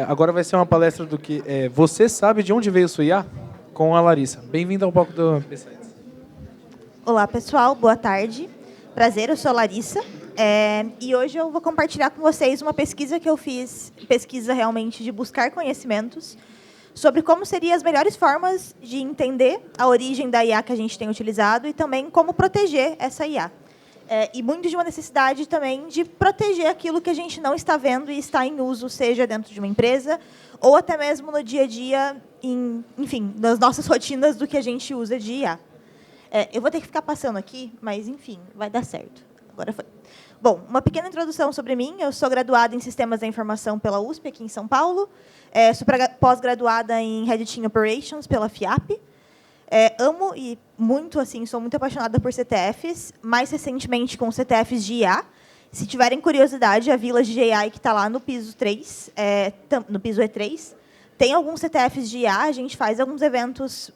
Agora vai ser uma palestra do que Você sabe de onde veio sua IA? Com a Larissa. Bem-vinda ao palco do PCS. Olá, pessoal. Boa tarde. Prazer, eu sou a Larissa. E hoje eu vou compartilhar com vocês uma pesquisa que eu fiz, pesquisa realmente de buscar conhecimentos, sobre como seriam as melhores formas de entender a origem da IA que a gente tem utilizado e também como proteger essa IA. E muito de uma necessidade também de proteger aquilo que a gente não está vendo e está em uso, seja dentro de uma empresa ou até mesmo no dia a dia, enfim, nas nossas rotinas do que a gente usa de IA. Eu vou ter que ficar passando aqui, mas, enfim, vai dar certo. Agora foi. Bom, uma pequena introdução sobre mim. Eu sou graduada em Sistemas da Informação pela USP, aqui em São Paulo. Sou pós-graduada em Red Team Operations pela FIAP. Amo e muito, assim, sou muito apaixonada por CTFs, mais recentemente com CTFs de IA. Se tiverem curiosidade, a Village de AI, que está lá no piso 3, no piso E3, tem alguns CTFs de IA, a gente faz alguns eventos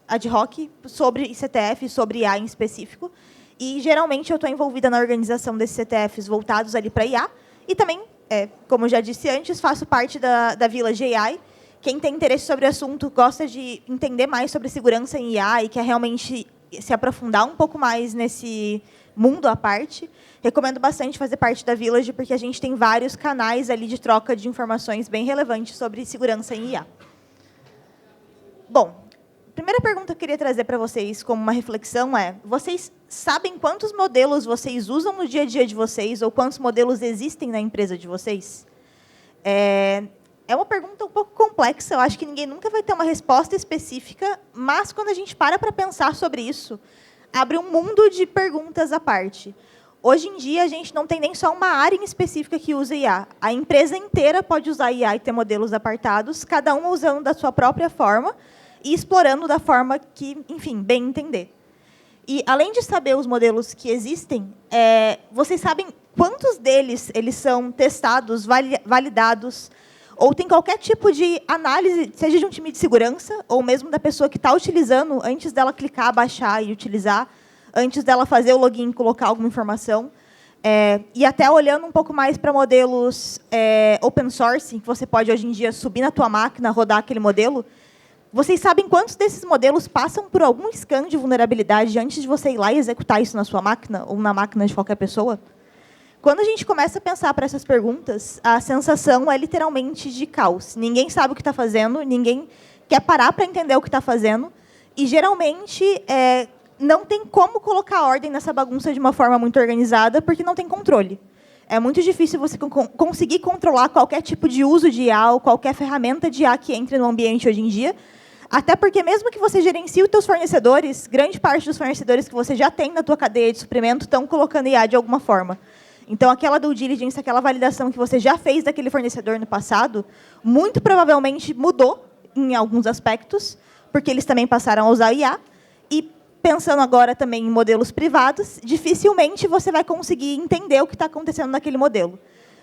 ad hoc sobre CTF, sobre IA em específico. E, geralmente, eu estou envolvida na organização desses CTFs voltados ali para IA. E também, como eu já disse antes, faço parte da Village AI. Quem tem interesse sobre o assunto, gosta de entender mais sobre segurança em IA e quer realmente se aprofundar um pouco mais nesse mundo à parte, recomendo bastante fazer parte da Village, porque a gente tem vários canais ali de troca de informações bem relevantes sobre segurança em IA. Bom, a primeira pergunta que eu queria trazer para vocês como uma reflexão vocês sabem quantos modelos vocês usam no dia a dia de vocês ou quantos modelos existem na empresa de vocês? É uma pergunta um pouco complexa, eu acho que ninguém nunca vai ter uma resposta específica, mas quando a gente para pensar sobre isso, abre um mundo de perguntas à parte. Hoje em dia, a gente não tem nem só uma área em específica que usa IA. A empresa inteira pode usar IA e ter modelos apartados, cada um usando da sua própria forma e explorando da forma que, enfim, bem entender. E, além de saber os modelos que existem, vocês sabem quantos deles eles são testados, validados, ou tem qualquer tipo de análise, seja de um time de segurança, ou mesmo da pessoa que está utilizando, antes dela clicar, baixar e utilizar, antes dela fazer o login e colocar alguma informação. E até olhando um pouco mais para modelos open source, que você pode, hoje em dia, subir na tua máquina, rodar aquele modelo. Vocês sabem quantos desses modelos passam por algum scan de vulnerabilidade antes de você ir lá e executar isso na sua máquina, ou na máquina de qualquer pessoa? Quando a gente começa a pensar para essas perguntas, a sensação é literalmente de caos. Ninguém sabe o que está fazendo, ninguém quer parar para entender o que está fazendo, e, geralmente, não tem como colocar ordem nessa bagunça de uma forma muito organizada, porque não tem controle. É muito difícil você conseguir controlar qualquer tipo de uso de IA ou qualquer ferramenta de IA que entre no ambiente hoje em dia, até porque, mesmo que você gerencie os seus fornecedores, grande parte dos fornecedores que você já tem na tua cadeia de suprimento estão colocando IA de alguma forma. Então, aquela due diligence, aquela validação que você já fez daquele fornecedor no passado, muito provavelmente mudou em alguns aspectos, porque eles também passaram a usar IA. E, pensando agora também em modelos privados, dificilmente você vai conseguir entender o que está acontecendo naquele modelo.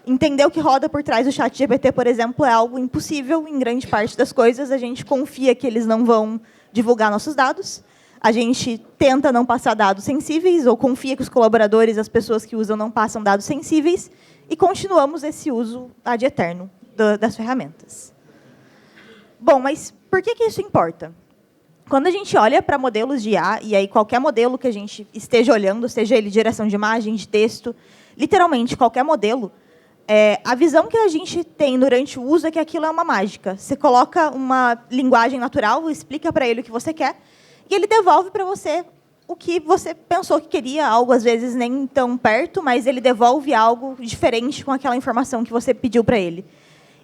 Entender o que roda por trás do ChatGPT, por exemplo, é algo impossível em grande parte das coisas. A gente confia que eles não vão divulgar nossos dados. A gente tenta não passar dados sensíveis, ou confia que os colaboradores, as pessoas que usam, não passam dados sensíveis, e continuamos esse uso ad eterno das ferramentas. Bom, mas por que isso importa? Quando a gente olha para modelos de IA, e aí qualquer modelo que a gente esteja olhando, seja ele de geração de imagem, de texto, literalmente qualquer modelo, a visão que a gente tem durante o uso é que aquilo é uma mágica. Você coloca uma linguagem natural, explica para ele o que você quer, e ele devolve para você o que você pensou que queria, algo às vezes nem tão perto, mas ele devolve algo diferente com aquela informação que você pediu para ele.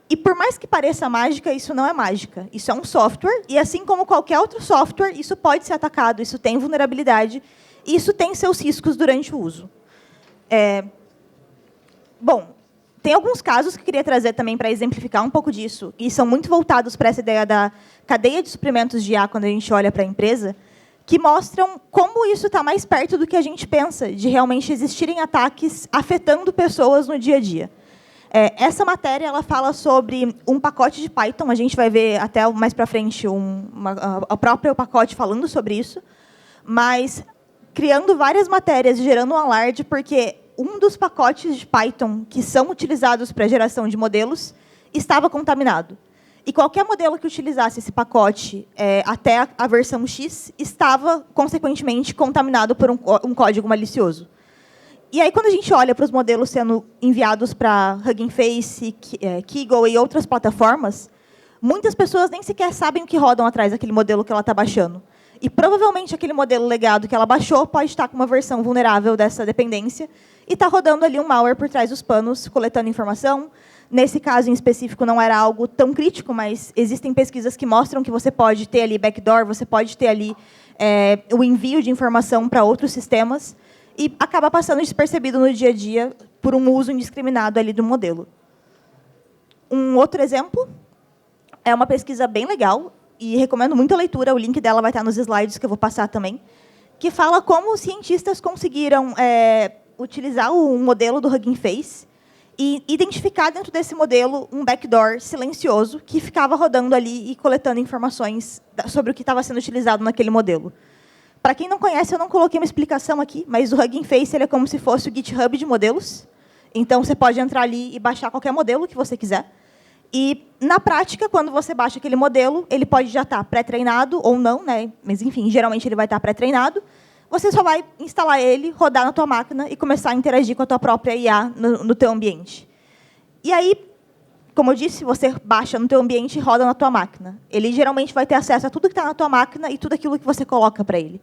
E, por mais que pareça mágica, isso não é mágica. Isso é um software, e, assim como qualquer outro software, isso pode ser atacado, isso tem vulnerabilidade, e isso tem seus riscos durante o uso. Bom, tem alguns casos que eu queria trazer também para exemplificar um pouco disso, e são muito voltados para essa ideia da cadeia de suprimentos de IA, quando a gente olha para a empresa, que mostram como isso está mais perto do que a gente pensa, de realmente existirem ataques afetando pessoas no dia a dia. Essa matéria ela fala sobre um pacote de Python, a gente vai ver até mais para frente o próprio pacote falando sobre isso, mas criando várias matérias, gerando um alarde, porque um dos pacotes de Python que são utilizados para a geração de modelos estava contaminado. E qualquer modelo que utilizasse esse pacote até a versão X estava, consequentemente, contaminado por um código malicioso. E aí, quando a gente olha para os modelos sendo enviados para Hugging Face, Kaggle e outras plataformas, muitas pessoas nem sequer sabem o que rodam atrás daquele modelo que ela está baixando. E provavelmente aquele modelo legado que ela baixou pode estar com uma versão vulnerável dessa dependência e está rodando ali um malware por trás dos panos, coletando informação. Nesse caso em específico não era algo tão crítico, mas existem pesquisas que mostram que você pode ter ali backdoor, você pode ter ali o envio de informação para outros sistemas e acaba passando despercebido no dia a dia por um uso indiscriminado ali do modelo. Um outro exemplo é uma pesquisa bem legal, e recomendo muito a leitura, o link dela vai estar nos slides que eu vou passar também, que fala como os cientistas conseguiram utilizar o modelo do Hugging Face e identificar dentro desse modelo um backdoor silencioso que ficava rodando ali e coletando informações sobre o que estava sendo utilizado naquele modelo. Para quem não conhece, eu não coloquei uma explicação aqui, mas o Hugging Face ele é como se fosse o GitHub de modelos. Então, você pode entrar ali e baixar qualquer modelo que você quiser. E, na prática, quando você baixa aquele modelo, ele pode já estar pré-treinado ou não, né? Mas, enfim, geralmente ele vai estar pré-treinado. Você só vai instalar ele, rodar na tua máquina e começar a interagir com a tua própria IA no teu ambiente. E aí, como eu disse, você baixa no teu ambiente e roda na tua máquina. Ele geralmente vai ter acesso a tudo que está na tua máquina e tudo aquilo que você coloca para ele.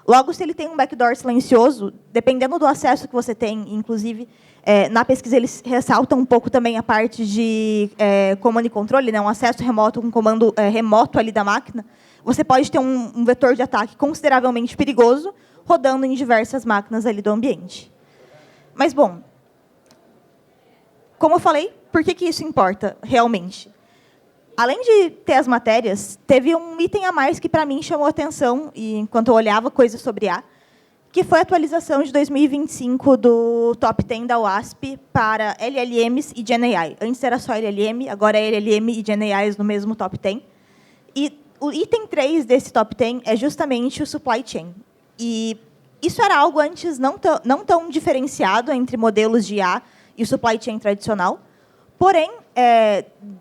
Logo, se ele tem um backdoor silencioso, dependendo do acesso que você tem, inclusive, na pesquisa eles ressaltam um pouco também a parte de comando e controle, né, um acesso remoto, um comando remoto ali da máquina, você pode ter um vetor de ataque consideravelmente perigoso rodando em diversas máquinas ali do ambiente. Mas, bom, como eu falei, por que isso importa realmente? Além de ter as matérias, teve um item a mais que, para mim, chamou a atenção, e enquanto eu olhava coisas sobre IA, que foi a atualização de 2025 do Top 10 da WASP para LLMs e GenAI. Antes era só LLM, agora é LLM e GenAI no mesmo Top 10. E o item 3 desse Top 10 é justamente o supply chain. E isso era algo antes não tão diferenciado entre modelos de IA e o supply chain tradicional. Porém,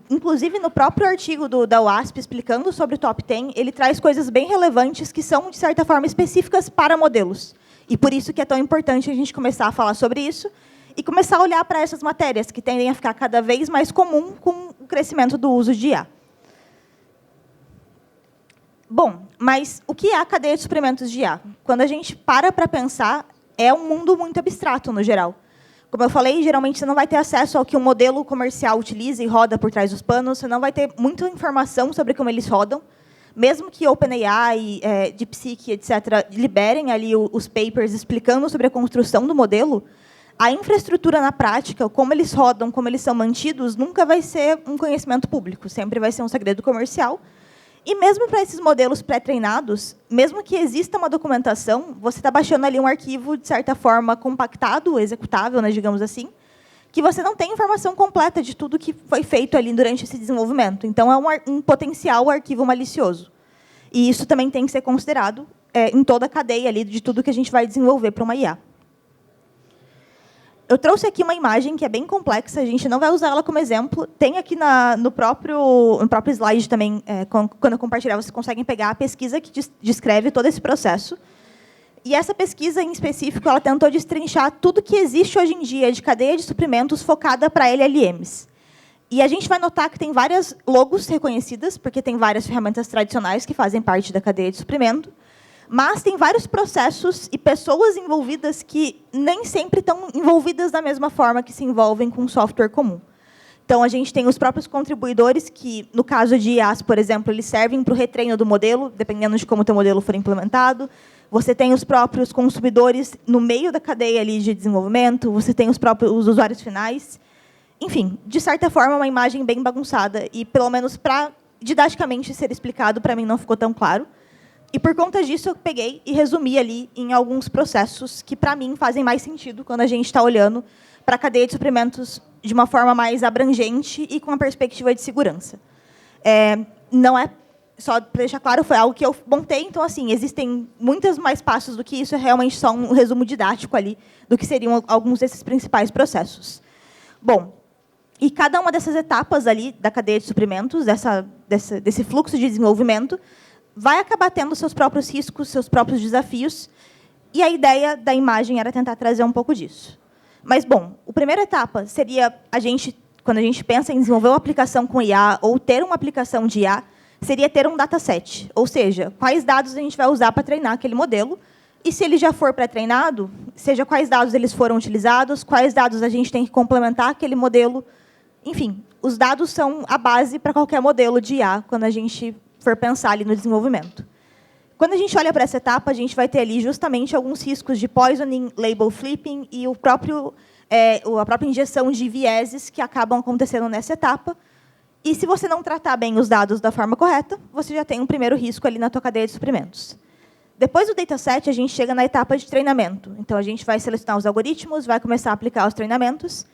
inclusive no próprio artigo da WASP explicando sobre o Top 10, ele traz coisas bem relevantes que são, de certa forma, específicas para modelos. E por isso que é tão importante a gente começar a falar sobre isso e começar a olhar para essas matérias, que tendem a ficar cada vez mais comum com o crescimento do uso de IA. Bom, mas o que é a cadeia de suprimentos de IA? Quando a gente para pensar, é um mundo muito abstrato, no geral. Como eu falei, geralmente você não vai ter acesso ao que um modelo comercial utiliza e roda por trás dos panos, você não vai ter muita informação sobre como eles rodam, mesmo que OpenAI, DeepSeek, etc., liberem ali os papers explicando sobre a construção do modelo, a infraestrutura na prática, como eles rodam, como eles são mantidos, nunca vai ser um conhecimento público, sempre vai ser um segredo comercial. E mesmo para esses modelos pré-treinados, mesmo que exista uma documentação, você está baixando ali um arquivo, de certa forma, compactado, executável, né, digamos assim, que você não tem informação completa de tudo que foi feito ali durante esse desenvolvimento. Então, é um potencial arquivo malicioso. E isso também tem que ser considerado em toda a cadeia ali de tudo que a gente vai desenvolver para uma IA. Eu trouxe aqui uma imagem que é bem complexa, a gente não vai usar ela como exemplo. Tem aqui no próprio slide também, quando eu compartilhar, vocês conseguem pegar a pesquisa que descreve todo esse processo. E essa pesquisa, em específico, ela tentou destrinchar tudo que existe hoje em dia de cadeia de suprimentos focada para LLMs. E a gente vai notar que tem várias logos reconhecidas, porque tem várias ferramentas tradicionais que fazem parte da cadeia de suprimento, mas tem vários processos e pessoas envolvidas que nem sempre estão envolvidas da mesma forma que se envolvem com software comum. Então, a gente tem os próprios contribuidores que, no caso de IAs, por exemplo, eles servem para o retreino do modelo, dependendo de como o teu modelo for implementado. Você tem os próprios consumidores no meio da cadeia ali de desenvolvimento, você tem os próprios usuários finais. Enfim, de certa forma, é uma imagem bem bagunçada e, pelo menos para didaticamente ser explicado, para mim não ficou tão claro. E, por conta disso, eu peguei e resumi ali em alguns processos que, para mim, fazem mais sentido quando a gente está olhando para a cadeia de suprimentos de uma forma mais abrangente e com a perspectiva de segurança. Não é, só para deixar claro, foi algo que eu montei. Então, assim, existem muitos mais passos do que isso. É realmente só um resumo didático ali do que seriam alguns desses principais processos. Bom, E cada uma dessas etapas ali da cadeia de suprimentos, desse fluxo de desenvolvimento, vai acabar tendo seus próprios riscos, seus próprios desafios. E a ideia da imagem era tentar trazer um pouco disso. Mas, bom, a primeira etapa seria, quando a gente pensa em desenvolver uma aplicação com IA ou ter uma aplicação de IA, seria ter um dataset. Ou seja, quais dados a gente vai usar para treinar aquele modelo. E se ele já for pré-treinado, seja quais dados eles foram utilizados, quais dados a gente tem que complementar aquele modelo. Enfim, os dados são a base para qualquer modelo de IA, quando a gente for pensar ali no desenvolvimento. Quando a gente olha para essa etapa, a gente vai ter ali justamente alguns riscos de poisoning, label flipping e a própria injeção de vieses que acabam acontecendo nessa etapa. E se você não tratar bem os dados da forma correta, você já tem um primeiro risco ali na tua cadeia de suprimentos. Depois do dataset, a gente chega na etapa de treinamento. Então, a gente vai selecionar os algoritmos, vai começar a aplicar os treinamentos.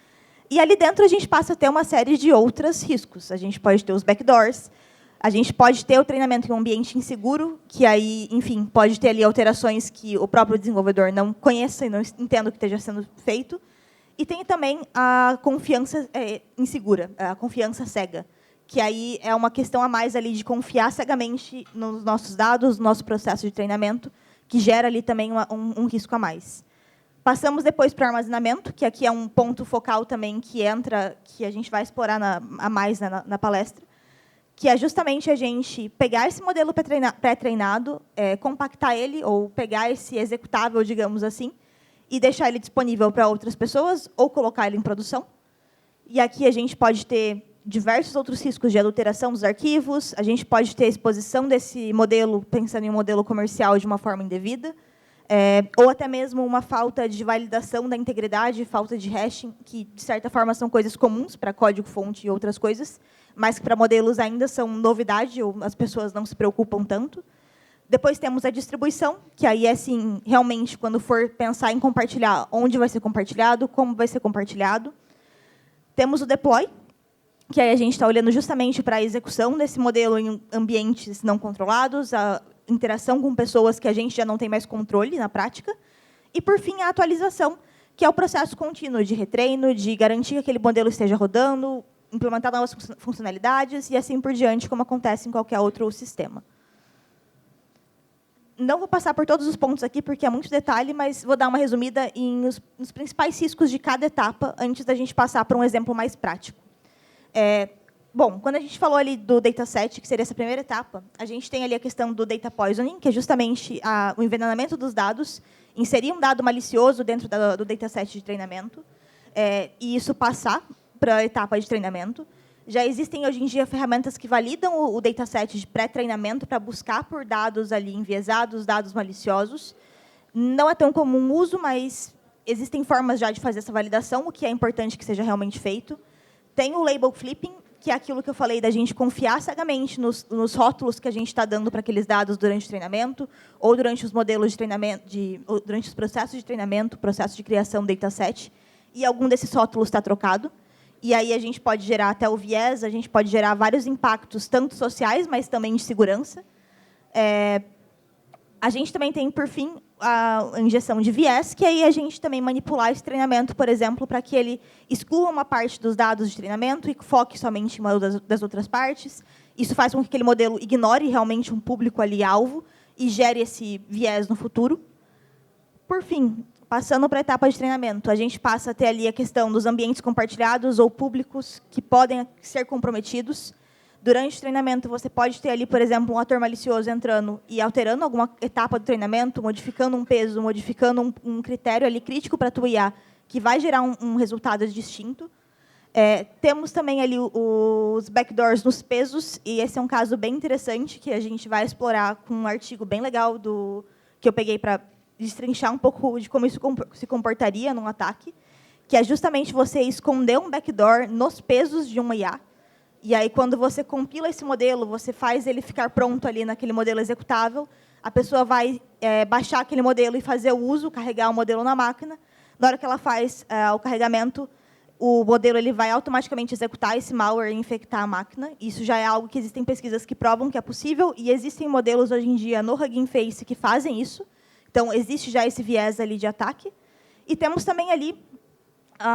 E ali dentro, a gente passa a ter uma série de outros riscos. A gente pode ter os backdoors, a gente pode ter o treinamento em um ambiente inseguro, que aí, enfim, pode ter ali alterações que o próprio desenvolvedor não conheça e não entenda o que esteja sendo feito. E tem também a confiança insegura, a confiança cega, que aí é uma questão a mais ali de confiar cegamente nos nossos dados, no nosso processo de treinamento, que gera ali também um risco a mais. Passamos depois para o armazenamento, que aqui é um ponto focal também que a gente vai explorar a mais na palestra, que é justamente a gente pegar esse modelo pré-treinado, compactar ele, ou pegar esse executável, digamos assim, e deixar ele disponível para outras pessoas, ou colocar ele em produção. E aqui a gente pode ter diversos outros riscos de adulteração dos arquivos, a gente pode ter exposição desse modelo, pensando em um modelo comercial de uma forma indevida, ou até mesmo uma falta de validação da integridade, falta de hashing, que, de certa forma, são coisas comuns para código-fonte e outras coisas, mas que para modelos ainda são novidade, ou as pessoas não se preocupam tanto. Depois temos a distribuição, que aí é, assim, realmente, quando for pensar em compartilhar, onde vai ser compartilhado, como vai ser compartilhado. Temos o deploy, que aí a gente está olhando justamente para a execução desse modelo em ambientes não controlados, a interação com pessoas que a gente já não tem mais controle na prática. E, por fim, a atualização, que é o processo contínuo de retreino, de garantir que aquele modelo esteja rodando, implementar novas funcionalidades e assim por diante, como acontece em qualquer outro sistema. Não vou passar por todos os pontos aqui, porque é muito detalhe, mas vou dar uma resumida nos principais riscos de cada etapa, antes da gente passar para um exemplo mais prático. Bom, quando a gente falou ali do dataset, que seria essa primeira etapa, a gente tem ali a questão do data poisoning, que é justamente o envenenamento dos dados, inserir um dado malicioso dentro do dataset de treinamento, e isso passar para a etapa de treinamento. Já existem, hoje em dia, ferramentas que validam o dataset de pré-treinamento para buscar por dados ali enviesados, dados maliciosos. Não é tão comum o uso, mas existem formas já de fazer essa validação, o que é importante que seja realmente feito. Tem o label flipping, que é aquilo que eu falei da gente confiar cegamente nos rótulos que a gente está dando para aqueles dados durante o treinamento, ou durante os modelos de treinamento, durante os processos de treinamento, processo de criação do dataset, e algum desses rótulos está trocado. E aí a gente pode gerar até o viés, a gente pode gerar vários impactos, tanto sociais, mas também de segurança. A gente também tem, por fim, a injeção de viés, que aí a gente também manipular esse treinamento, por exemplo, para que ele exclua uma parte dos dados de treinamento e foque somente em uma das outras partes. Isso faz com que aquele modelo ignore realmente um público ali alvo e gere esse viés no futuro. Por fim, passando para a etapa de treinamento, a gente passa a ter ali a questão dos ambientes compartilhados ou públicos que podem ser comprometidos. Durante o treinamento, você pode ter ali, por exemplo, um ator malicioso entrando e alterando alguma etapa do treinamento, modificando um peso, modificando um critério ali crítico para a tua IA, que vai gerar um resultado distinto. Temos também ali os backdoors nos pesos, e esse é um caso bem interessante que a gente vai explorar com um artigo bem legal que eu peguei para destrinchar um pouco de como isso se comportaria num ataque, que é justamente você esconder um backdoor nos pesos de uma IA. E aí, quando você compila esse modelo, você faz ele ficar pronto ali naquele modelo executável, a pessoa vai baixar aquele modelo e fazer o uso, carregar o modelo na máquina. Na hora que ela faz o carregamento, o modelo ele vai automaticamente executar esse malware e infectar a máquina. Isso já é algo que existem pesquisas que provam que é possível, e existem modelos hoje em dia no Hugging Face que fazem isso. Então, existe já esse viés ali de ataque. E temos também ali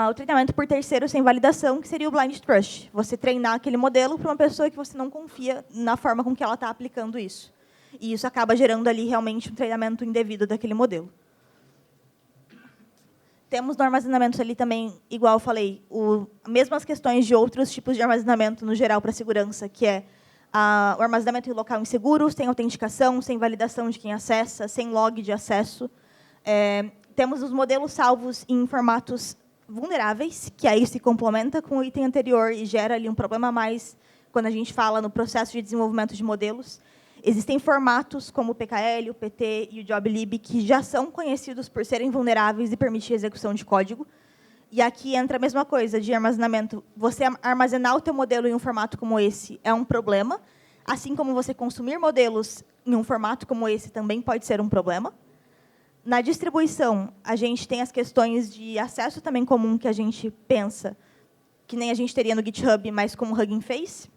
o treinamento por terceiro sem validação, que seria o blind trust. Você treinar aquele modelo para uma pessoa que você não confia na forma com que ela está aplicando isso. E isso acaba gerando ali realmente um treinamento indevido daquele modelo. Temos no armazenamento ali também, igual eu falei, mesmas questões de outros tipos de armazenamento no geral para segurança, que é o armazenamento em local inseguro, sem autenticação, sem validação de quem acessa, sem log de acesso. Temos os modelos salvos em formatos vulneráveis, que aí se complementa com o item anterior e gera ali um problema a mais quando a gente fala no processo de desenvolvimento de modelos. Existem formatos como o PKL, o PT e o JobLib que já são conhecidos por serem vulneráveis e permitir execução de código. E aqui entra a mesma coisa de armazenamento. Você armazenar o teu modelo em um formato como esse é um problema, assim como você consumir modelos em um formato como esse também pode ser um problema. Na distribuição, a gente tem as questões de acesso também comum que a gente pensa, que nem a gente teria no GitHub, mas como Hugging Face.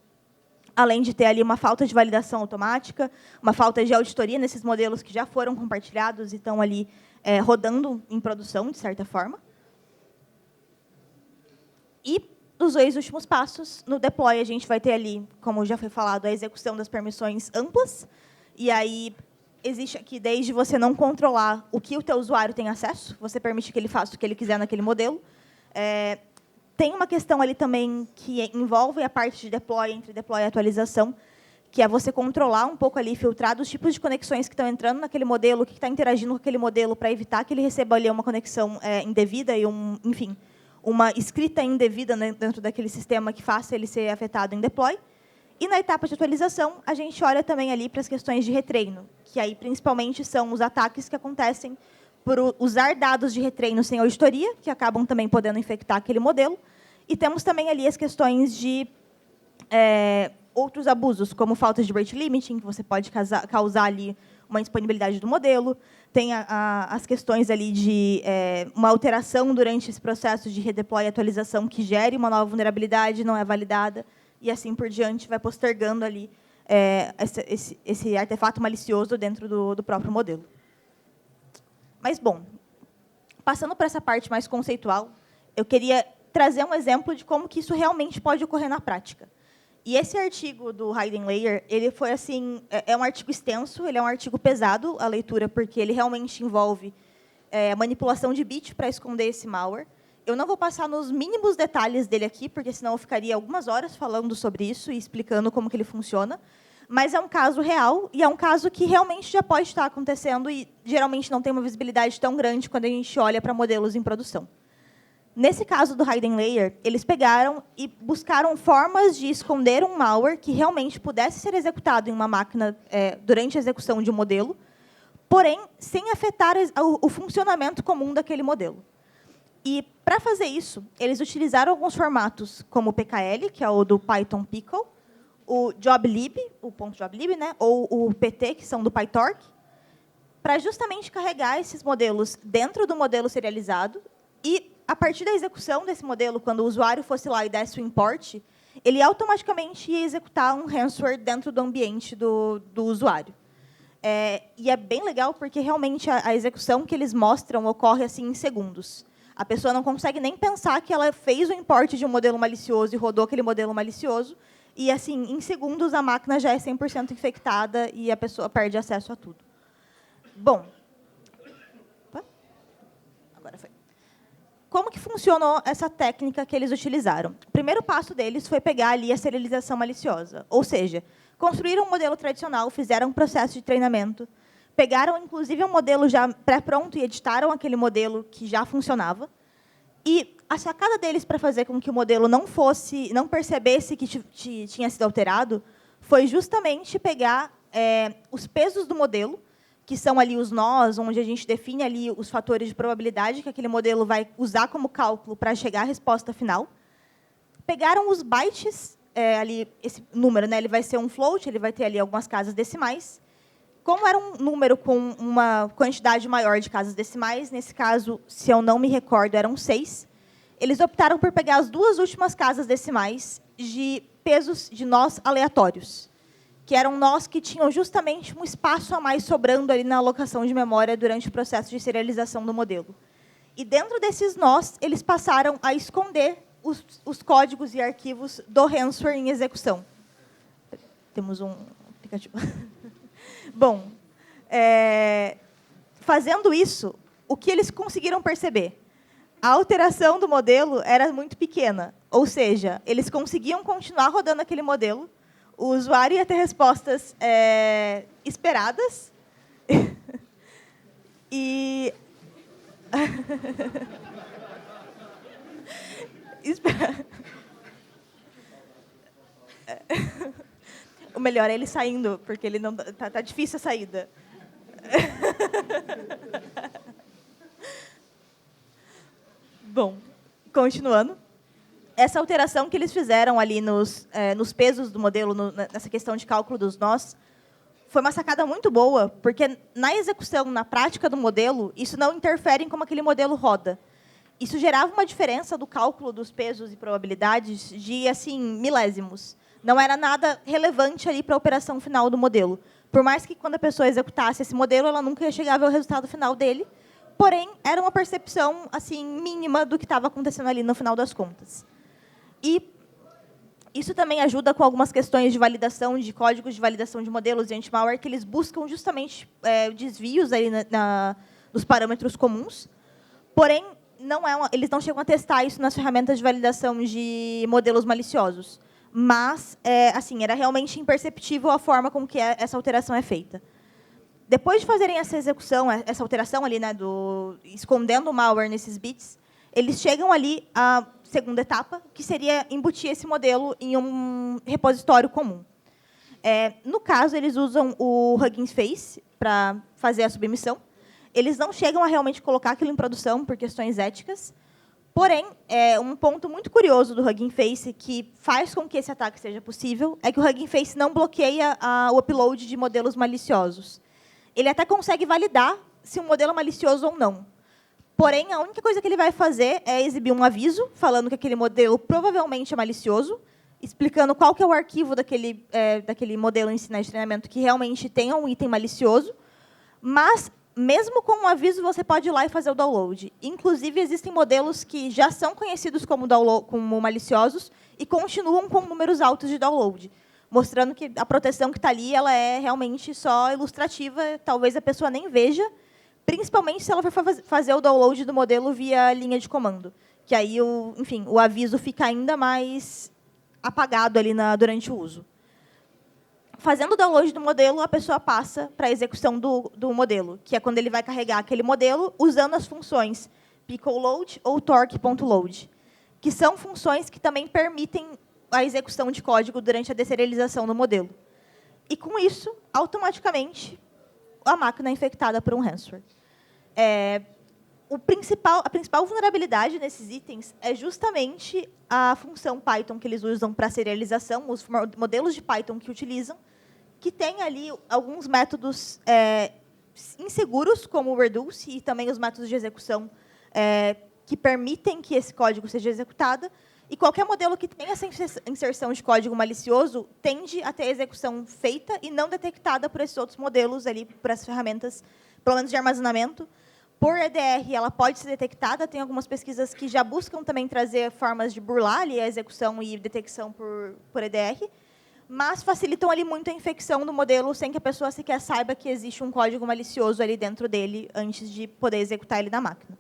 Além de ter ali uma falta de validação automática, uma falta de auditoria nesses modelos que já foram compartilhados e estão ali rodando em produção, de certa forma. E, os dois últimos passos, no deploy, a gente vai ter ali, como já foi falado, a execução das permissões amplas. E aí, existe aqui desde você não controlar o que o teu usuário tem acesso, você permite que ele faça o que ele quiser naquele modelo. Tem uma questão ali também que envolve a parte de deploy, entre deploy e atualização, que é você controlar um pouco ali, filtrar os tipos de conexões que estão entrando naquele modelo, o que está interagindo com aquele modelo, para evitar que ele receba ali uma conexão indevida e, enfim, uma escrita indevida dentro daquele sistema que faça ele ser afetado em deploy. E, na etapa de atualização, a gente olha também ali para as questões de retreino, que aí, principalmente, são os ataques que acontecem por usar dados de retreino sem auditoria, que acabam também podendo infectar aquele modelo. E temos também ali as questões de outros abusos, como falta de rate limiting, que você pode causar ali uma indisponibilidade do modelo. Tem as questões ali de uma alteração durante esse processo de redeploy e atualização que gere uma nova vulnerabilidade, não é validada, e assim por diante, vai postergando ali esse artefato malicioso dentro do próprio modelo. Mas, bom, passando para essa parte mais conceitual, eu queria trazer um exemplo de como que isso realmente pode ocorrer na prática. E esse artigo do Hidden Layer, ele foi assim, é um artigo extenso, ele é um artigo pesado a leitura, porque ele realmente envolve manipulação de bit para esconder esse malware. Eu não vou passar nos mínimos detalhes dele aqui, porque senão eu ficaria algumas horas falando sobre isso e explicando como que ele funciona. Mas é um caso real e é um caso que realmente já pode estar acontecendo e geralmente não tem uma visibilidade tão grande quando a gente olha para modelos em produção. Nesse caso do Hidden Layer, eles pegaram e buscaram formas de esconder um malware que realmente pudesse ser executado em uma máquina durante a execução de um modelo, porém, sem afetar o funcionamento comum daquele modelo. E, para fazer isso, eles utilizaram alguns formatos, como o PKL, que é o do Python Pickle, o JobLib, o .joblib, né, ou o PT, que são do PyTorch, para justamente carregar esses modelos dentro do modelo serializado e, a partir da execução desse modelo, quando o usuário fosse lá e desse o import, ele automaticamente ia executar um ransomware dentro do ambiente do usuário. E é bem legal, porque realmente a execução que eles mostram ocorre assim em segundos. A pessoa não consegue nem pensar que ela fez o import de um modelo malicioso e rodou aquele modelo malicioso, e assim, em segundos, a máquina já é 100% infectada e a pessoa perde acesso a tudo. Bom, agora foi. Como que funcionou essa técnica que eles utilizaram? O primeiro passo deles foi pegar ali a serialização maliciosa, ou seja, construíram um modelo tradicional, fizeram um processo de treinamento, pegaram, inclusive, um modelo já pré-pronto e editaram aquele modelo que já funcionava. E a sacada deles para fazer com que o modelo não percebesse que tinha sido alterado, foi justamente pegar os pesos do modelo, que são ali os nós, onde a gente define ali os fatores de probabilidade que aquele modelo vai usar como cálculo para chegar à resposta final. Pegaram os bytes, ali, esse número, né, ele vai ser um float, ele vai ter ali algumas casas decimais. Como era um número com uma quantidade maior de casas decimais, nesse caso, se eu não me recordo, eram 6, eles optaram por pegar as duas últimas casas decimais de pesos de nós aleatórios, que eram nós que tinham justamente um espaço a mais sobrando ali na alocação de memória durante o processo de serialização do modelo. E dentro desses nós, eles passaram a esconder os códigos e arquivos do ransomware em execução. Temos um aplicativo. Bom, fazendo isso, o que eles conseguiram perceber? A alteração do modelo era muito pequena, ou seja, eles conseguiam continuar rodando aquele modelo, o usuário ia ter respostas esperadas, e... O melhor é ele saindo, porque ele não tá difícil a saída. Bom, continuando. Essa alteração que eles fizeram ali nos pesos do modelo, nessa questão de cálculo dos nós, foi uma sacada muito boa, porque na execução, na prática do modelo, isso não interfere em como aquele modelo roda. Isso gerava uma diferença do cálculo dos pesos e probabilidades de assim, milésimos. Não era nada relevante ali para a operação final do modelo. Por mais que, quando a pessoa executasse esse modelo, ela nunca ia chegar a ver o resultado final dele. Porém, era uma percepção assim, mínima do que estava acontecendo ali no final das contas. E isso também ajuda com algumas questões de validação, de códigos de validação de modelos e anti-malware, que eles buscam justamente desvios aí nos parâmetros comuns. Porém, eles não chegam a testar isso nas ferramentas de validação de modelos maliciosos. Mas assim, era realmente imperceptível a forma com que essa alteração é feita. Depois de fazerem essa execução, essa alteração ali, né, escondendo o malware nesses bits, eles chegam ali à segunda etapa, que seria embutir esse modelo em um repositório comum. No caso, eles usam o Hugging Face para fazer a submissão. Eles não chegam a realmente colocar aquilo em produção por questões éticas. Porém, um ponto muito curioso do Hugging Face, que faz com que esse ataque seja possível, é que o Hugging Face não bloqueia o upload de modelos maliciosos. Ele até consegue validar se um modelo é malicioso ou não. Porém, a única coisa que ele vai fazer é exibir um aviso falando que aquele modelo provavelmente é malicioso, explicando qual que é o arquivo daquele modelo em de treinamento que realmente tenha um item malicioso. Mas, mesmo com um aviso, você pode ir lá e fazer o download. Inclusive, existem modelos que já são conhecidos como maliciosos e continuam com números altos de download, mostrando que a proteção que está ali ela é realmente só ilustrativa, talvez a pessoa nem veja, principalmente se ela for fazer o download do modelo via linha de comando, que aí o aviso fica ainda mais apagado ali durante o uso. Fazendo o download do modelo, a pessoa passa para a execução do modelo, que é quando ele vai carregar aquele modelo usando as funções pickleload ou torque.load, que são funções que também permitem a execução de código durante a deserialização do modelo. E, com isso, automaticamente, a máquina é infectada por um ransomware. A principal vulnerabilidade nesses itens é justamente a função Python que eles usam para serialização, os modelos de Python que utilizam, que tem ali alguns métodos inseguros, como o reduce, e também os métodos de execução que permitem que esse código seja executado. E qualquer modelo que tenha essa inserção de código malicioso tende a ter a execução feita e não detectada por esses outros modelos, ali, por essas ferramentas, pelo menos de armazenamento. Por EDR, ela pode ser detectada. Tem algumas pesquisas que já buscam também trazer formas de burlar ali a execução e detecção por EDR, mas facilitam ali muito a infecção do modelo sem que a pessoa sequer saiba que existe um código malicioso ali dentro dele antes de poder executar ele na máquina.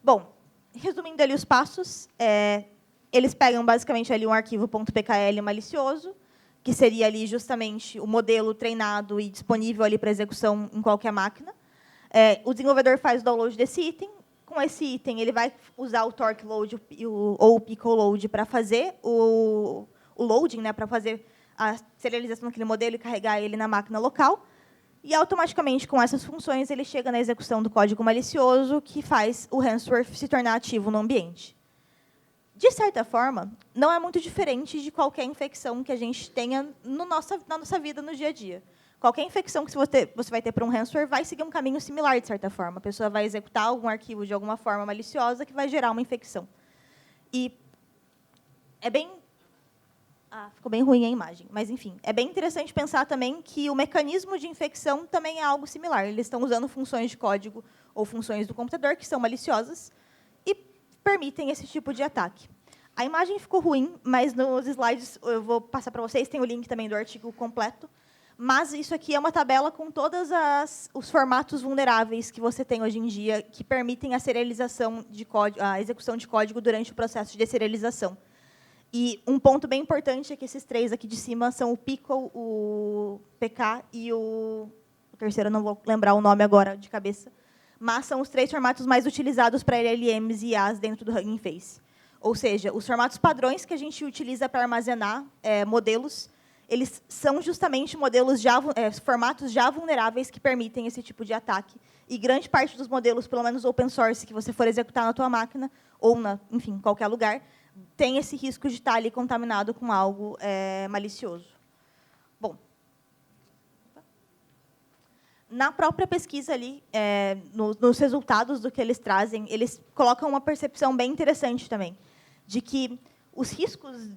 Bom, resumindo ali os passos, eles pegam basicamente ali um arquivo .pkl malicioso, que seria ali justamente o modelo treinado e disponível ali para execução em qualquer máquina. O desenvolvedor faz o download desse item. Com esse item, ele vai usar o torque load ou o pickle load para fazer o loading, né, para fazer a serialização daquele modelo e carregar ele na máquina local. E, automaticamente, com essas funções, ele chega na execução do código malicioso, que faz o ransomware se tornar ativo no ambiente. De certa forma, não é muito diferente de qualquer infecção que a gente tenha na nossa vida, no dia a dia. Qualquer infecção que você vai ter para um ransomware vai seguir um caminho similar, de certa forma. A pessoa vai executar algum arquivo de alguma forma maliciosa que vai gerar uma infecção. E é bem Ficou bem ruim a imagem. Mas, enfim, é bem interessante pensar também que o mecanismo de infecção também é algo similar. Eles estão usando funções de código ou funções do computador que são maliciosas e permitem esse tipo de ataque. A imagem ficou ruim, mas nos slides eu vou passar para vocês, tem o link também do artigo completo. Mas isso aqui é uma tabela com todos os formatos vulneráveis que você tem hoje em dia que permitem a serialização de código, a execução de código durante o processo de deserialização. E um ponto bem importante é que esses três aqui de cima são o Pickle, o PK e o terceiro, eu não vou lembrar o nome agora de cabeça, mas são os três formatos mais utilizados para LLMs e IAs dentro do Hugging Face. Ou seja, os formatos padrões que a gente utiliza para armazenar modelos, eles são justamente modelos formatos já vulneráveis que permitem esse tipo de ataque. E grande parte dos modelos, pelo menos open source, que você for executar na tua máquina, ou, enfim, qualquer lugar, tem esse risco de estar ali contaminado com algo malicioso. Bom, na própria pesquisa ali, nos resultados do que eles trazem, eles colocam uma percepção bem interessante também, de que os riscos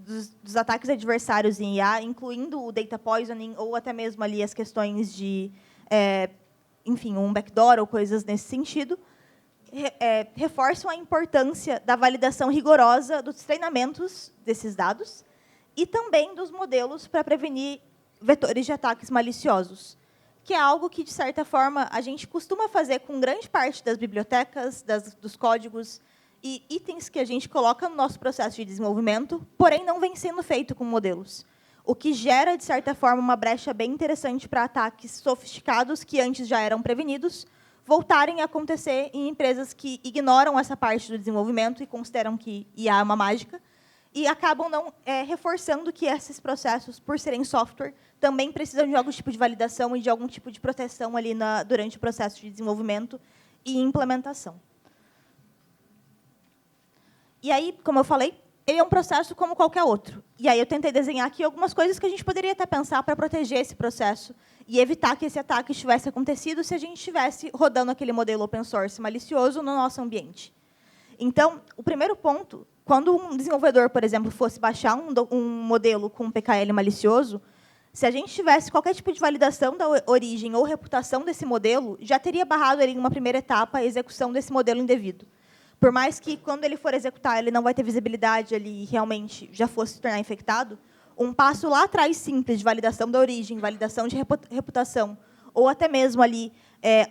dos ataques adversários em IA, incluindo o data poisoning, ou até mesmo ali as questões de, enfim, um backdoor ou coisas nesse sentido, reforçam a importância da validação rigorosa dos treinamentos desses dados e também dos modelos para prevenir vetores de ataques maliciosos, que é algo que, de certa forma, a gente costuma fazer com grande parte das bibliotecas, dos códigos e itens que a gente coloca no nosso processo de desenvolvimento, porém não vem sendo feito com modelos, o que gera, de certa forma, uma brecha bem interessante para ataques sofisticados que antes já eram prevenidos, voltarem a acontecer em empresas que ignoram essa parte do desenvolvimento e consideram que IA é uma mágica, e acabam não reforçando que esses processos, por serem software, também precisam de algum tipo de validação e de algum tipo de proteção ali durante o processo de desenvolvimento e implementação. E aí, como eu falei, ele é um processo como qualquer outro. E aí eu tentei desenhar aqui algumas coisas que a gente poderia até pensar para proteger esse processo e evitar que esse ataque tivesse acontecido se a gente estivesse rodando aquele modelo open source malicioso no nosso ambiente. Então, o primeiro ponto, quando um desenvolvedor, por exemplo, fosse baixar um modelo com um PKL malicioso, se a gente tivesse qualquer tipo de validação da origem ou reputação desse modelo, já teria barrado ali, em uma primeira etapa, a execução desse modelo indevido. Por mais que, quando ele for executar, ele não vai ter visibilidade ali e realmente já fosse se tornar infectado, um passo lá atrás simples de validação da origem, validação de reputação, ou até mesmo ali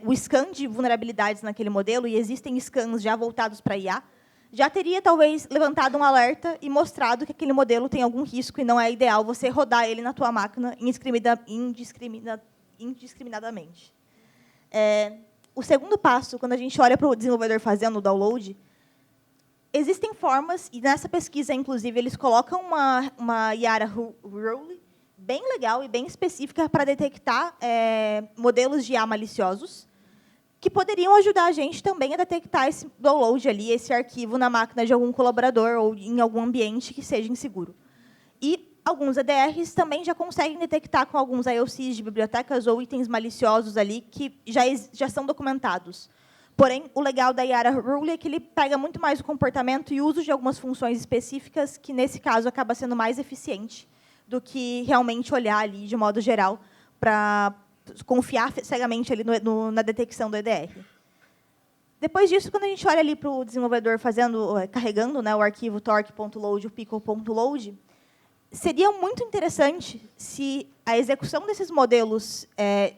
o scan de vulnerabilidades naquele modelo, e existem scans já voltados para IA, já teria, talvez, levantado um alerta e mostrado que aquele modelo tem algum risco e não é ideal você rodar ele na tua máquina indiscriminadamente. O segundo passo, quando a gente olha para o desenvolvedor fazendo o download, existem formas, e nessa pesquisa, inclusive, eles colocam uma Yara Rule bem legal e bem específica para detectar modelos de IA maliciosos, que poderiam ajudar a gente também a detectar esse download ali, esse arquivo na máquina de algum colaborador ou em algum ambiente que seja inseguro. E alguns EDRs também já conseguem detectar com alguns IOCs de bibliotecas ou itens maliciosos ali que já são documentados. Porém, o legal da Yara Rule é que ele pega muito mais o comportamento e uso de algumas funções específicas, que, nesse caso, acaba sendo mais eficiente do que realmente olhar ali, de modo geral, para confiar cegamente ali na detecção do EDR. Depois disso, quando a gente olha ali para o desenvolvedor carregando, né, o arquivo torque.load, o pickle.load, seria muito interessante se a execução desses modelos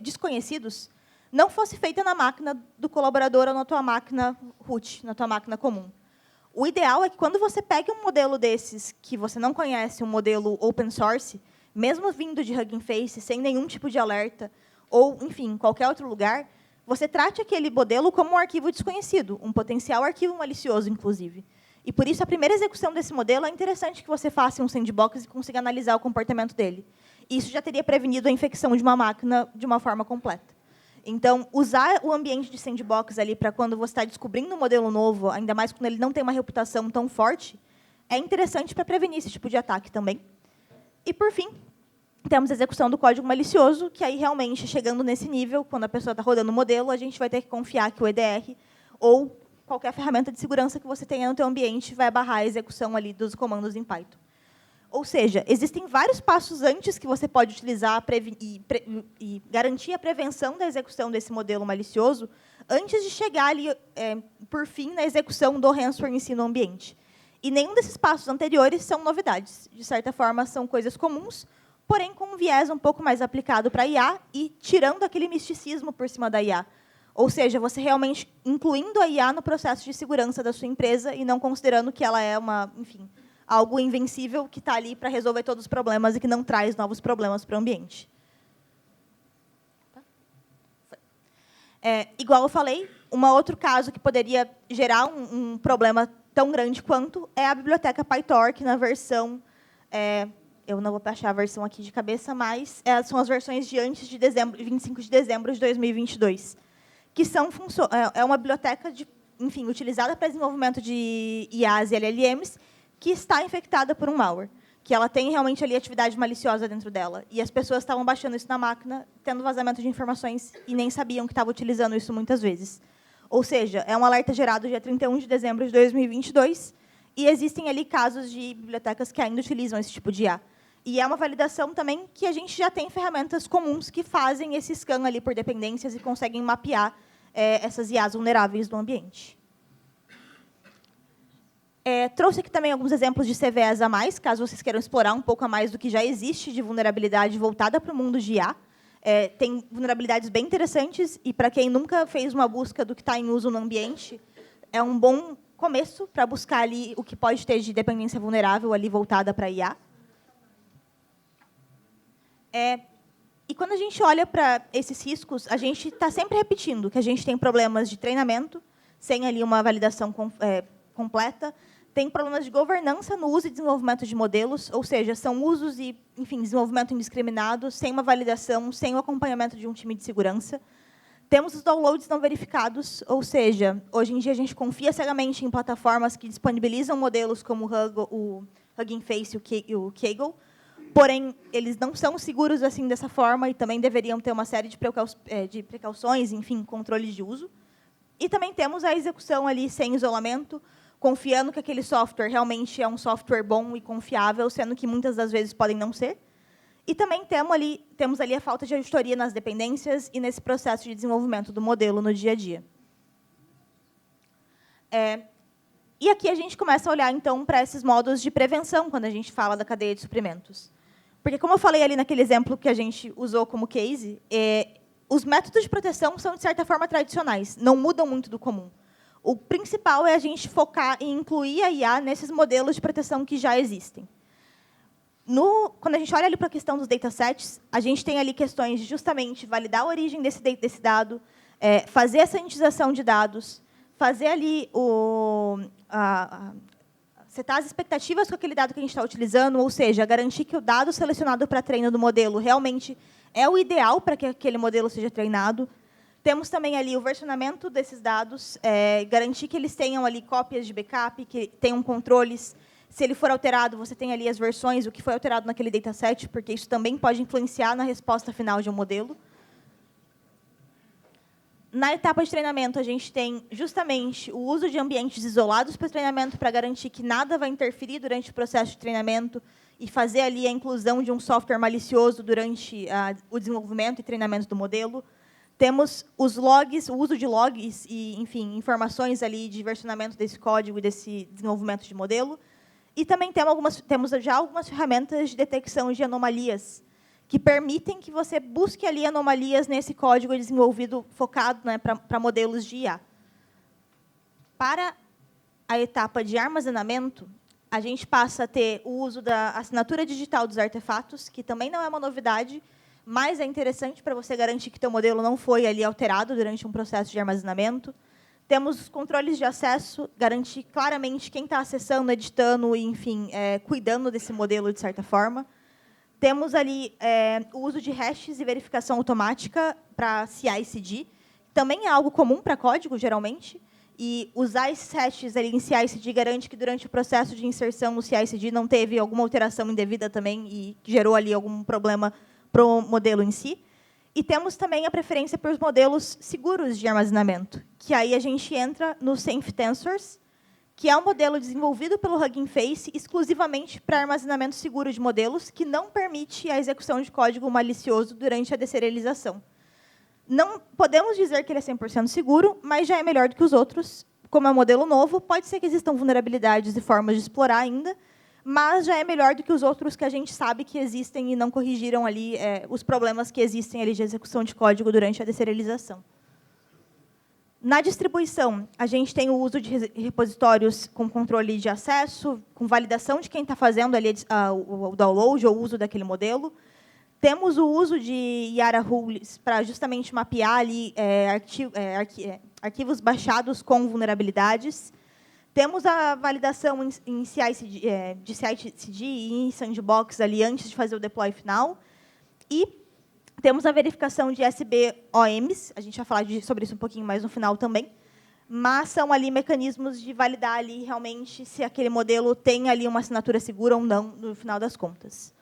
desconhecidos não fosse feita na máquina do colaborador ou na tua máquina root, na tua máquina comum. O ideal é que, quando você pegue um modelo desses que você não conhece, um modelo open source, mesmo vindo de Hugging Face, sem nenhum tipo de alerta, ou, enfim, qualquer outro lugar, você trate aquele modelo como um arquivo desconhecido, um potencial arquivo malicioso, inclusive. E, por isso, a primeira execução desse modelo é interessante que você faça um sandbox e consiga analisar o comportamento dele. Isso já teria prevenido a infecção de uma máquina de uma forma completa. Então, usar o ambiente de sandbox ali para quando você está descobrindo um modelo novo, ainda mais quando ele não tem uma reputação tão forte, é interessante para prevenir esse tipo de ataque também. E, por fim, temos a execução do código malicioso, que aí, realmente, chegando nesse nível, quando a pessoa está rodando o modelo, a gente vai ter que confiar que o EDR ou qualquer ferramenta de segurança que você tenha no seu ambiente vai barrar a execução ali dos comandos em Python. Ou seja, existem vários passos antes que você pode utilizar e garantir a prevenção da execução desse modelo malicioso antes de chegar ali, por fim, na execução do ransomware em si no ambiente. E nenhum desses passos anteriores são novidades. De certa forma, são coisas comuns, porém com um viés um pouco mais aplicado para a IA e tirando aquele misticismo por cima da IA. Ou seja, você realmente incluindo a IA no processo de segurança da sua empresa e não considerando que ela é algo invencível que está ali para resolver todos os problemas e que não traz novos problemas para o ambiente. Igual eu falei, um outro caso que poderia gerar um problema tão grande quanto é a biblioteca PyTorch na versão... eu não vou achar a versão aqui de cabeça, mas são as versões de antes de 25 de dezembro de 2022, que é uma biblioteca utilizada para desenvolvimento de IAs e LLMs, que está infectada por um malware, que ela tem realmente ali atividade maliciosa dentro dela. E as pessoas estavam baixando isso na máquina, tendo vazamento de informações, e nem sabiam que estavam utilizando isso muitas vezes. Ou seja, é um alerta gerado dia 31 de dezembro de 2022, e existem ali casos de bibliotecas que ainda utilizam esse tipo de IA. E é uma validação também que a gente já tem ferramentas comuns que fazem esse scan ali por dependências e conseguem mapear essas IAs vulneráveis do ambiente. Trouxe aqui também alguns exemplos de CVEs a mais, caso vocês queiram explorar um pouco a mais do que já existe de vulnerabilidade voltada para o mundo de IA. Tem vulnerabilidades bem interessantes, e para quem nunca fez uma busca do que está em uso no ambiente, é um bom começo para buscar ali o que pode ter de dependência vulnerável ali voltada para IA. E quando a gente olha para esses riscos, a gente está sempre repetindo que a gente tem problemas de treinamento, sem ali uma validação completa, tem problemas de governança no uso e desenvolvimento de modelos, ou seja, são usos e, desenvolvimento indiscriminado, sem uma validação, sem o acompanhamento de um time de segurança. Temos os downloads não verificados, ou seja, hoje em dia a gente confia cegamente em plataformas que disponibilizam modelos como o Hugging Face e o Kaggle, porém, eles não são seguros assim dessa forma e também deveriam ter uma série de precauções, controles de uso. E também temos a execução ali sem isolamento, confiando que aquele software realmente é um software bom e confiável, sendo que muitas das vezes podem não ser. E também temos ali a falta de auditoria nas dependências e nesse processo de desenvolvimento do modelo no dia a dia. E aqui a gente começa a olhar, então, para esses modos de prevenção, quando a gente fala da cadeia de suprimentos. Porque, como eu falei ali naquele exemplo que a gente usou como case, os métodos de proteção são, de certa forma, tradicionais, não mudam muito do comum. O principal é a gente focar em incluir a IA nesses modelos de proteção que já existem. Quando a gente olha ali para a questão dos datasets, a gente tem ali questões de justamente validar a origem desse dado, fazer a sanitização de dados, fazer ali setar as expectativas com aquele dado que a gente está utilizando, ou seja, garantir que o dado selecionado para treino do modelo realmente é o ideal para que aquele modelo seja treinado. Temos também ali o versionamento desses dados, garantir que eles tenham ali cópias de backup, que tenham controles. Se ele for alterado, você tem ali as versões, o que foi alterado naquele dataset, porque isso também pode influenciar na resposta final de um modelo. Na etapa de treinamento, a gente tem justamente o uso de ambientes isolados para o treinamento, para garantir que nada vai interferir durante o processo de treinamento e fazer ali a inclusão de um software malicioso durante o desenvolvimento e treinamento do modelo. Temos os logs, o uso de logs e, informações ali de versionamento desse código e desse desenvolvimento de modelo. E também temos já algumas ferramentas de detecção de anomalias, que permitem que você busque ali anomalias nesse código desenvolvido focado para modelos de IA. Para a etapa de armazenamento, a gente passa a ter o uso da assinatura digital dos artefatos, que também não é uma novidade, mas é interessante para você garantir que o teu modelo não foi ali alterado durante um processo de armazenamento. Temos os controles de acesso, garantir claramente quem está acessando, editando e, cuidando desse modelo de certa forma. Temos ali o uso de hashes e verificação automática para CI/CD. Também é algo comum para código, geralmente. E usar esses hashes ali em CI/CD garante que, durante o processo de inserção no CI/CD, não teve alguma alteração indevida também e gerou ali algum problema para o modelo em si. E temos também a preferência por modelos seguros de armazenamento, que aí a gente entra no Safe Tensors, que é um modelo desenvolvido pelo Hugging Face exclusivamente para armazenamento seguro de modelos, que não permite a execução de código malicioso durante a deserialização. Não podemos dizer que ele é 100% seguro, mas já é melhor do que os outros. Como é um modelo novo, pode ser que existam vulnerabilidades e formas de explorar ainda, mas já é melhor do que os outros que a gente sabe que existem e não corrigiram ali os problemas que existem ali de execução de código durante a deserialização. Na distribuição, a gente tem o uso de repositórios com controle de acesso, com validação de quem está fazendo ali o download ou o uso daquele modelo. Temos o uso de Yara Rules para justamente mapear ali, arquivos baixados com vulnerabilidades. Temos a validação em CI/CD, de CI/CD e em sandbox ali antes de fazer o deploy final. E temos a verificação de SBOMs, a gente vai falar sobre isso um pouquinho mais no final também, mas são ali mecanismos de validar ali realmente se aquele modelo tem ali uma assinatura segura ou não, no final das contas.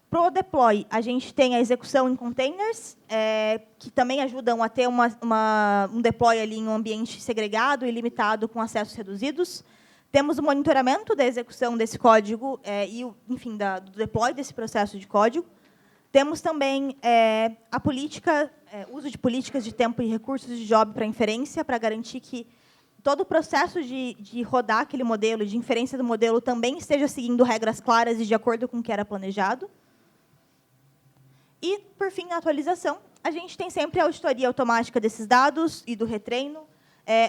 Para o deploy, a gente tem a execução em containers, que também ajudam a ter um deploy ali em um ambiente segregado e limitado com acessos reduzidos. Temos o monitoramento da execução desse código enfim, do deploy desse processo de código. Temos também a política, uso de políticas de tempo e recursos de job para inferência, para garantir que todo o processo de rodar aquele modelo, de inferência do modelo, também esteja seguindo regras claras e de acordo com o que era planejado. E, por fim, na atualização, a gente tem sempre a auditoria automática desses dados e do retreino,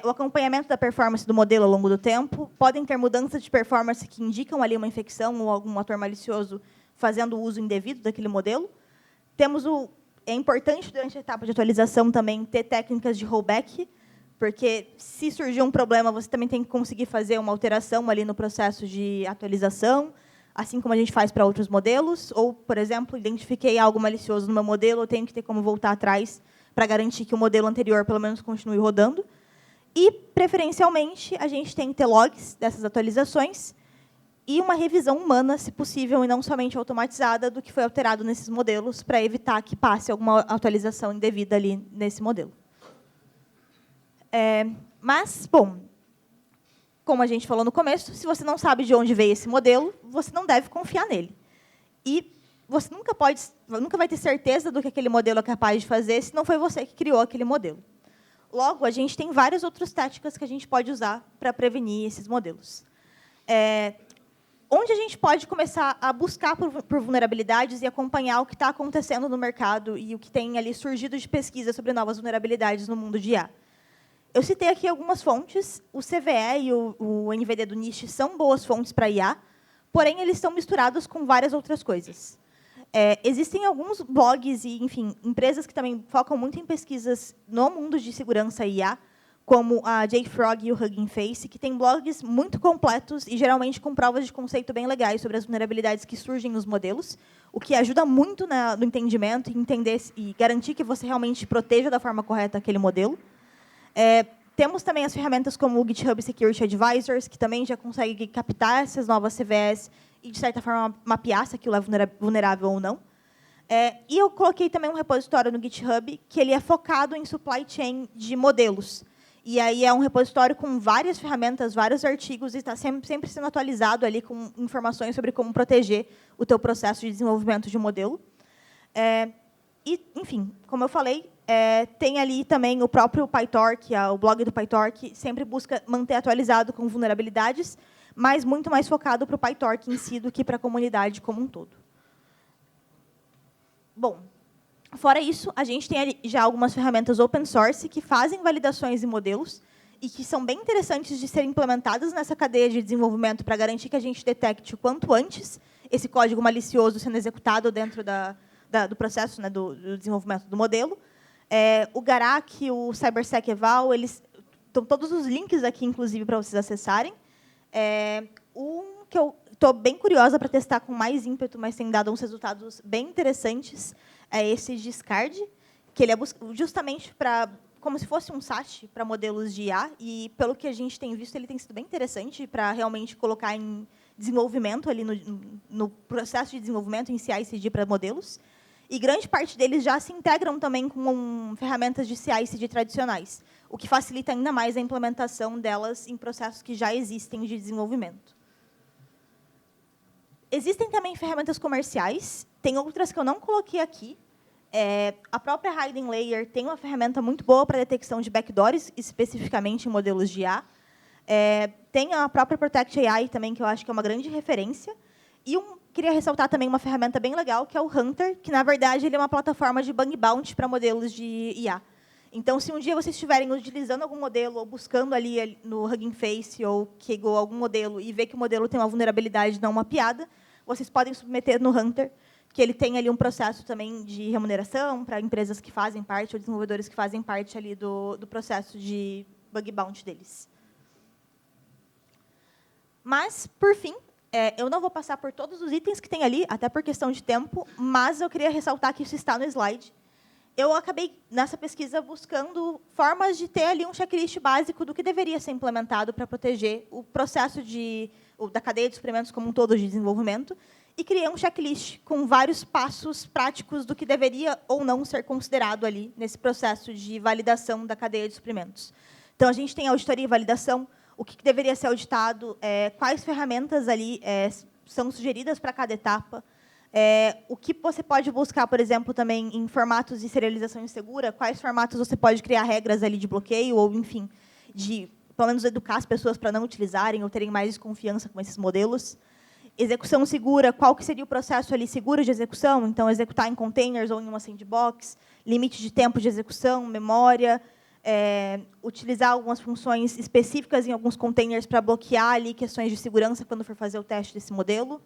o acompanhamento da performance do modelo ao longo do tempo. Podem ter mudanças de performance que indicam ali uma infecção ou algum ator malicioso fazendo uso indevido daquele modelo. É importante, durante a etapa de atualização, também ter técnicas de rollback, porque, se surgir um problema, você também tem que conseguir fazer uma alteração ali no processo de atualização, assim como a gente faz para outros modelos. Ou, por exemplo, identifiquei algo malicioso no meu modelo, eu tenho que ter como voltar atrás para garantir que o modelo anterior, pelo menos, continue rodando. E, preferencialmente, a gente tem que ter logs dessas atualizações e uma revisão humana, se possível, e não somente automatizada, do que foi alterado nesses modelos, para evitar que passe alguma atualização indevida ali nesse modelo. Mas, bom, como a gente falou no começo, se você não sabe de onde veio esse modelo, você não deve confiar nele. E você nunca vai ter certeza do que aquele modelo é capaz de fazer se não foi você que criou aquele modelo. Logo, a gente tem várias outras táticas que a gente pode usar para prevenir esses modelos. Onde a gente pode começar a buscar por vulnerabilidades e acompanhar o que está acontecendo no mercado e o que tem ali surgido de pesquisa sobre novas vulnerabilidades no mundo de IA. Eu citei aqui algumas fontes. O CVE e o NVD do NIST são boas fontes para IA, porém, eles estão misturados com várias outras coisas. Existem alguns blogs e, enfim, empresas que também focam muito em pesquisas no mundo de segurança e IA, como a JFrog e o Hugging Face, que têm blogs muito completos e, geralmente, com provas de conceito bem legais sobre as vulnerabilidades que surgem nos modelos, o que ajuda muito no entendimento e entender e garantir que você realmente proteja da forma correta aquele modelo. Temos também as ferramentas como o GitHub Security Advisors, que também já consegue captar essas novas CVEs e, de certa forma, mapear se aquilo é vulnerável ou não. E eu coloquei também um repositório no GitHub que ele é focado em supply chain de modelos. E aí é um repositório com várias ferramentas, vários artigos, e está sempre sendo atualizado ali com informações sobre como proteger o teu processo de desenvolvimento de modelo. E, enfim, como eu falei, tem ali também o próprio PyTorch, o blog do PyTorch, sempre busca manter atualizado com vulnerabilidades, mas muito mais focado para o PyTorch em si do que para a comunidade como um todo. Bom, fora isso, a gente tem ali já algumas ferramentas open source que fazem validações em modelos e que são bem interessantes de serem implementadas nessa cadeia de desenvolvimento para garantir que a gente detecte o quanto antes esse código malicioso sendo executado dentro do processo, né, do desenvolvimento do modelo. O Garak, o CyberSec Eval, eles estão todos os links aqui, inclusive, para vocês acessarem. Um que eu estou bem curiosa para testar com mais ímpeto, mas tem dado uns resultados bem interessantes, é esse Discard, que ele é justamente como se fosse um SAT para modelos de IA, e, pelo que a gente tem visto, ele tem sido bem interessante para realmente colocar em desenvolvimento, ali no processo de desenvolvimento em CI/CD para modelos. E grande parte deles já se integram também com ferramentas de CI/CD tradicionais, o que facilita ainda mais a implementação delas em processos que já existem de desenvolvimento. Existem também ferramentas comerciais, tem outras que eu não coloquei aqui. A própria Hidden Layer tem uma ferramenta muito boa para detecção de backdoors, especificamente em modelos de IA. Tem a própria Protect AI também, que eu acho que é uma grande referência. E queria ressaltar também uma ferramenta bem legal, que é o Hunter, que, na verdade, ele é uma plataforma de bug bounty para modelos de IA. Então, se um dia vocês estiverem utilizando algum modelo, ou buscando ali no Hugging Face ou Kaggle algum modelo, e ver que o modelo tem uma vulnerabilidade não mapeada, vocês podem submeter no Hunter, que ele tem ali um processo também de remuneração para empresas que fazem parte, ou desenvolvedores que fazem parte ali do processo de bug bounty deles. Mas, por fim, eu não vou passar por todos os itens que tem ali, até por questão de tempo, mas eu queria ressaltar que isso está no slide. Eu acabei, nessa pesquisa, buscando formas de ter ali um checklist básico do que deveria ser implementado para proteger o processo da cadeia de suprimentos como um todo de desenvolvimento, e criei um checklist com vários passos práticos do que deveria ou não ser considerado ali nesse processo de validação da cadeia de suprimentos. Então, a gente tem auditoria e validação, o que deveria ser auditado, quais ferramentas ali são sugeridas para cada etapa, o que você pode buscar, por exemplo, também em formatos de serialização insegura, quais formatos você pode criar regras ali de bloqueio, ou, enfim, de, pelo menos, educar as pessoas para não utilizarem ou terem mais desconfiança com esses modelos. Execução segura, qual que seria o processo ali seguro de execução? Então, executar em containers ou em uma sandbox, limite de tempo de execução, memória, utilizar algumas funções específicas em alguns containers para bloquear ali questões de segurança quando for fazer o teste desse modelo.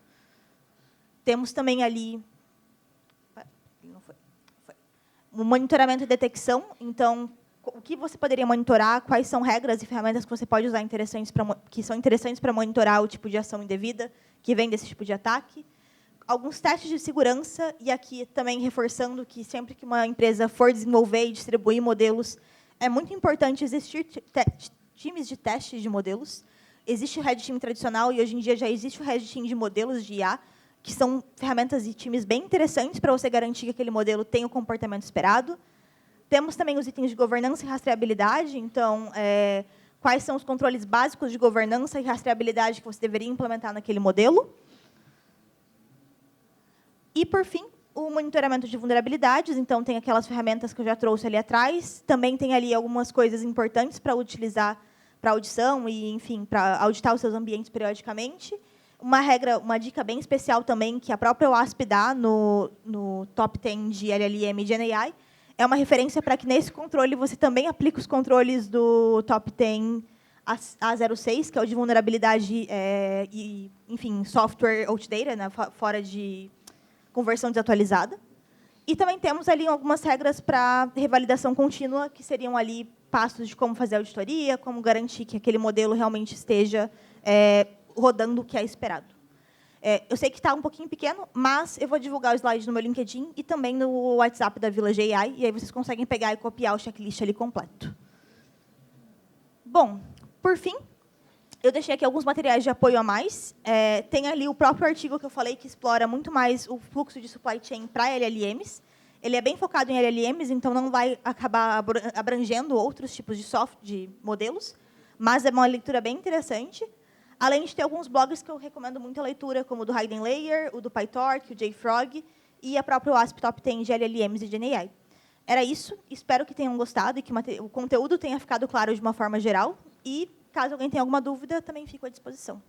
Temos também ali o monitoramento e detecção. Então, o que você poderia monitorar, quais são regras e ferramentas que você pode usar que são interessantes para monitorar o tipo de ação indevida que vem desse tipo de ataque. Alguns testes de segurança, e aqui também reforçando que sempre que uma empresa for desenvolver e distribuir modelos, é muito importante existir times de testes de modelos. Existe o Red Team tradicional e, hoje em dia, já existe o Red Team de modelos de IA, que são ferramentas e times bem interessantes para você garantir que aquele modelo tem o comportamento esperado. Temos também os itens de governança e rastreabilidade. Então, quais são os controles básicos de governança e rastreabilidade que você deveria implementar naquele modelo. E, por fim, o monitoramento de vulnerabilidades. Então, tem aquelas ferramentas que eu já trouxe ali atrás. Também tem ali algumas coisas importantes para utilizar para audição e, enfim, para auditar os seus ambientes periodicamente. Uma dica bem especial também, que a própria OASP dá no Top 10 de LLM e GenAI, é uma referência para que, nesse controle, você também aplique os controles do Top 10 A06, que é o de vulnerabilidade e, enfim, software outdated, né, fora de conversão desatualizada. E também temos ali algumas regras para revalidação contínua, que seriam ali passos de como fazer a auditoria, como garantir que aquele modelo realmente esteja rodando o que é esperado. Eu sei que está um pouquinho pequeno, mas eu vou divulgar o slide no meu LinkedIn e também no WhatsApp da Village AI, e aí vocês conseguem pegar e copiar o checklist ali completo. Bom, por fim, eu deixei aqui alguns materiais de apoio a mais. Tem ali o próprio artigo que eu falei, que explora muito mais o fluxo de supply chain para LLMs. Ele é bem focado em LLMs, então não vai acabar abrangendo outros tipos de modelos, mas é uma leitura bem interessante. Além de ter alguns blogs que eu recomendo muito a leitura, como o do Hidden Layer, o do PyTorch, o JFrog e a própria OASP Top 10 de LLMs e GenAI. Era isso. Espero que tenham gostado e que o conteúdo tenha ficado claro de uma forma geral. E, caso alguém tenha alguma dúvida, também fico à disposição.